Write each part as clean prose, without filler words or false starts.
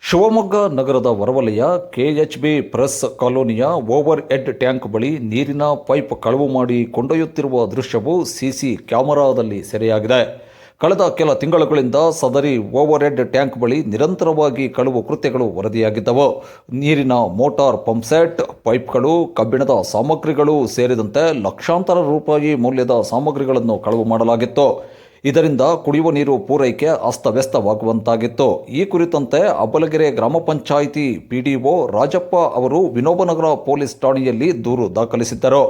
ಶಿವಮೊಗ್ಗ ನಗರದ ಹೊರವಲಯ KHB press ಕಾಲೋನಿಯ over head tank ಬಳಿ ನೀರಿನ ಪೈಪ್ ಕಳವು ಮಾಡಿ ಕೊಂಡೊಯ್ಯುತ್ತಿರುವ ದೃಶ್ಯವು ಸಿಸಿ ಕ್ಯಾಮೆರಾದಲ್ಲಿ ಸೆರೆಯಾಗಿದೆ. ಕಳೆದ ಕೆಲ ತಿಂಗಳುಗಳಿಂದ ಸದರಿ ಓವರ್ ಹೆಡ್ ಟ್ಯಾಂಕ್ ಬಳಿ ನಿರಂತರವಾಗಿ ಕಳವು ಕೃತ್ಯಗಳು ವರದಿಯಾಗಿದ್ದವು. ನೀರಿನ ಮೋಟಾರ್ ಪಂಪ್ಸೆಟ್, ಪೈಪ್ಗಳು, ಕಬ್ಬಿಣದ ಸಾಮಗ್ರಿಗಳು ಸೇರಿದಂತೆ ಲಕ್ಷಾಂತರ ರೂಪಾಯಿ ಮೌಲ್ಯದ ಸಾಮಗ್ರಿಗಳನ್ನು ಕಳವು ಮಾಡಲಾಗಿತ್ತು. ಇದರಿಂದ ಕುಡಿಯುವ ನೀರು ಪೂರೈಕೆ ಅಸ್ತವ್ಯಸ್ತವಾಗುವಂತಾಗಿತ್ತು. ಈ ಕುರಿತಂತೆ ಅಬ್ಬಲಗೆರೆ ಗ್ರಾಮ ಪಂಚಾಯಿತಿ ಪಿಡಿಒ ರಾಜಪ್ಪ ಅವರು ವಿನೋಬನಗರ ಪೊಲೀಸ್ ಠಾಣೆಯಲ್ಲಿ ದೂರು ದಾಖಲಿಸಿದ್ದರು.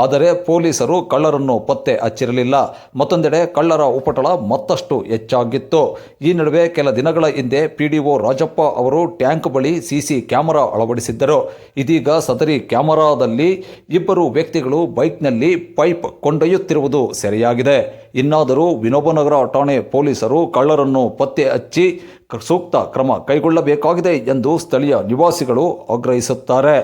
ಆದರೆ ಪೊಲೀಸರು ಕಳ್ಳರನ್ನು ಪತ್ತೆ ಹಚ್ಚಿರಲಿಲ್ಲ. ಮತ್ತೊಂದೆಡೆ ಕಳ್ಳರ ಉಪಟಳ ಮತ್ತಷ್ಟು ಹೆಚ್ಚಾಗಿತ್ತು. ಈ ನಡುವೆ ಕೆಲ ದಿನಗಳ ಹಿಂದೆ ಪಿಡಿಒ ರಾಜಪ್ಪ ಅವರು ಟ್ಯಾಂಕ್ ಬಳಿ ಸಿಸಿ ಕ್ಯಾಮೆರಾ ಅಳವಡಿಸಿದ್ದರು. ಇದೀಗ ಸದರಿ ಕ್ಯಾಮೆರಾದಲ್ಲಿ ಇಬ್ಬರು ವ್ಯಕ್ತಿಗಳು ಬೈಕ್ನಲ್ಲಿ ಪೈಪ್ ಕೊಂಡೊಯ್ಯುತ್ತಿರುವುದು ಸೆರೆಯಾಗಿದೆ. ಇನ್ನಾದರೂ ವಿನೋಬನಗರ ಠಾಣೆ ಪೊಲೀಸರು ಕಳ್ಳರನ್ನು ಪತ್ತೆ ಹಚ್ಚಿ ಸೂಕ್ತ ಕ್ರಮ ಕೈಗೊಳ್ಳಬೇಕಾಗಿದೆ ಎಂದು ಸ್ಥಳೀಯ ನಿವಾಸಿಗಳು ಆಗ್ರಹಿಸುತ್ತಾರೆ.